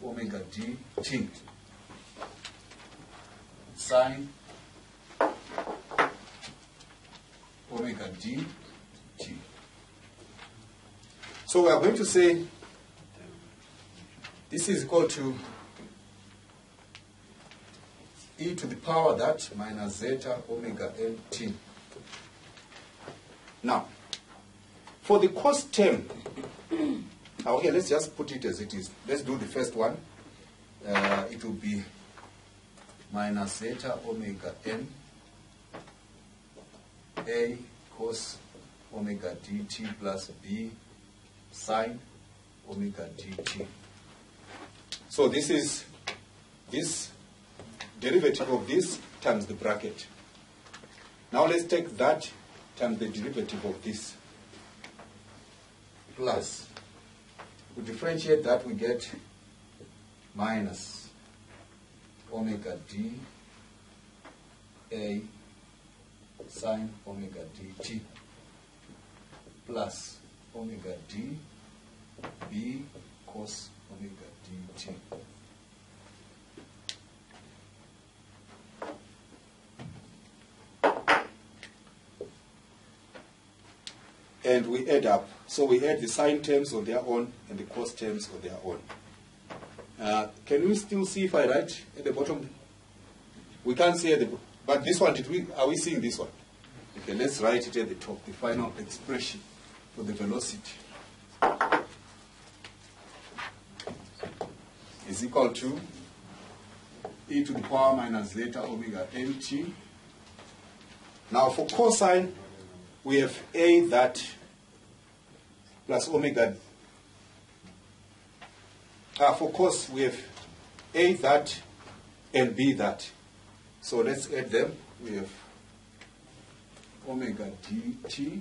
omega dt sine omega dt. So we are going to say this is equal to e to the power that minus zeta omega nt. Now, for the cos term, okay, let's just put it as it is. Let's do the first one. It will be minus zeta omega n a cos omega dt plus b sine omega dt. So this is this derivative of this times the bracket. Now let's take that times the derivative of this plus. We differentiate that, we get minus omega d a sine omega dt plus omega d b cos omega dt. And we add up. So we add the sine terms on their own and the cos terms on their own. Can we still see if I write at the bottom? We can't see at the bottom. But this one, are we seeing this one? Okay, let's write it at the top, the final expression for the velocity is equal to e to the power minus zeta omega nt. Now for cosine, we have a that plus omega. For cos, we have a that and b that. So let's add them. We have omega dt,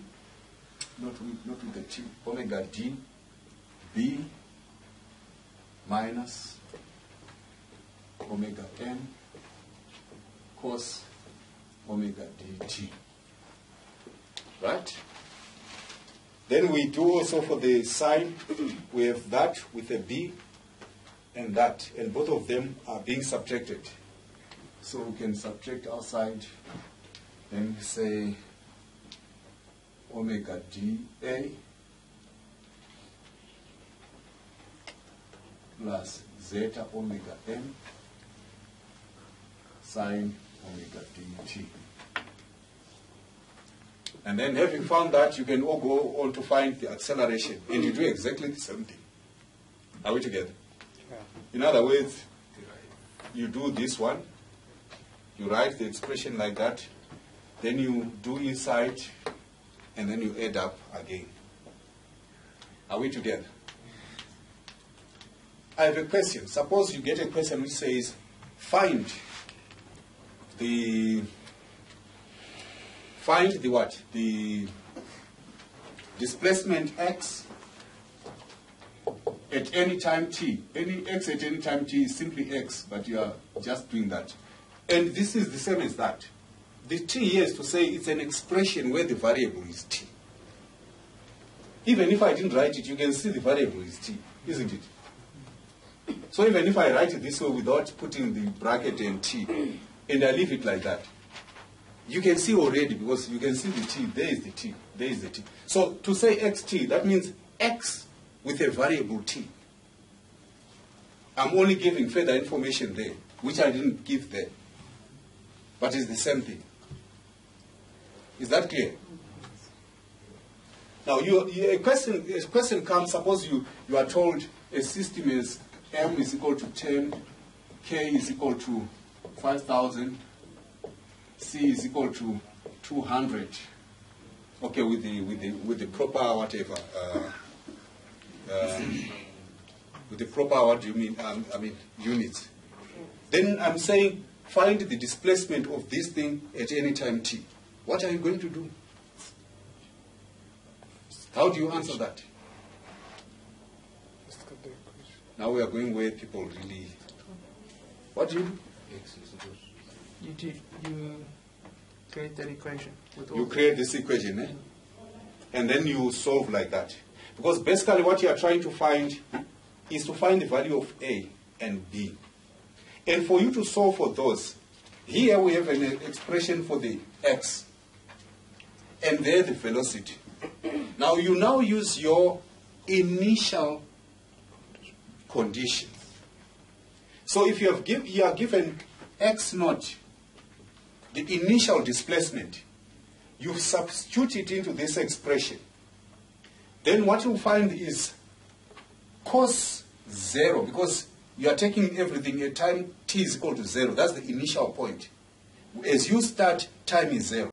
not with the t, omega d b minus omega n cos omega dt. Right? Then we do also for the sine, we have that with a b and that, and both of them are being subtracted. So we can subtract outside, then we say omega dA plus zeta omega n sine omega dt. And then having found that, you can all go on to find the acceleration, and you do exactly the same thing. Are we together? Yeah. In other words, you do this one, you write the expression like that, then you do inside, and then you add up again. Are we together? I have a question. Suppose you get a question which says, find the what? The displacement x at any time t. Any x at any time t is simply x, but you are just doing that. And this is the same as that. The t here is to say it's an expression where the variable is t. Even if I didn't write it, you can see the variable is t, isn't it? So even if I write it this way without putting the bracket and t, and I leave it like that, you can see already, because you can see the t, there is the t, there is the t. So to say xt, that means x with a variable t. I'm only giving further information there, which I didn't give there. But it's the same thing. Is that clear? Now, a question comes, suppose you are told a system is m is equal to 10, k is equal to 5,000, c is equal to 200. Okay, with the proper whatever. With the proper, what do you mean? I mean units. Then I'm saying find the displacement of this thing at any time t. What are you going to do? How do you answer that? Now we are going where people really. What do you do? You create that equation. You create this equation, eh? And then you solve like that. Because basically what you are trying to find is to find the value of A and B. And for you to solve for those, here we have an expression for the x, and there the velocity. Now you now use your initial condition. So if you are given x naught, the initial displacement, you substitute it into this expression. Then what you find is cos 0, because you are taking everything at time t is equal to 0. That's the initial point. As you start, time is 0.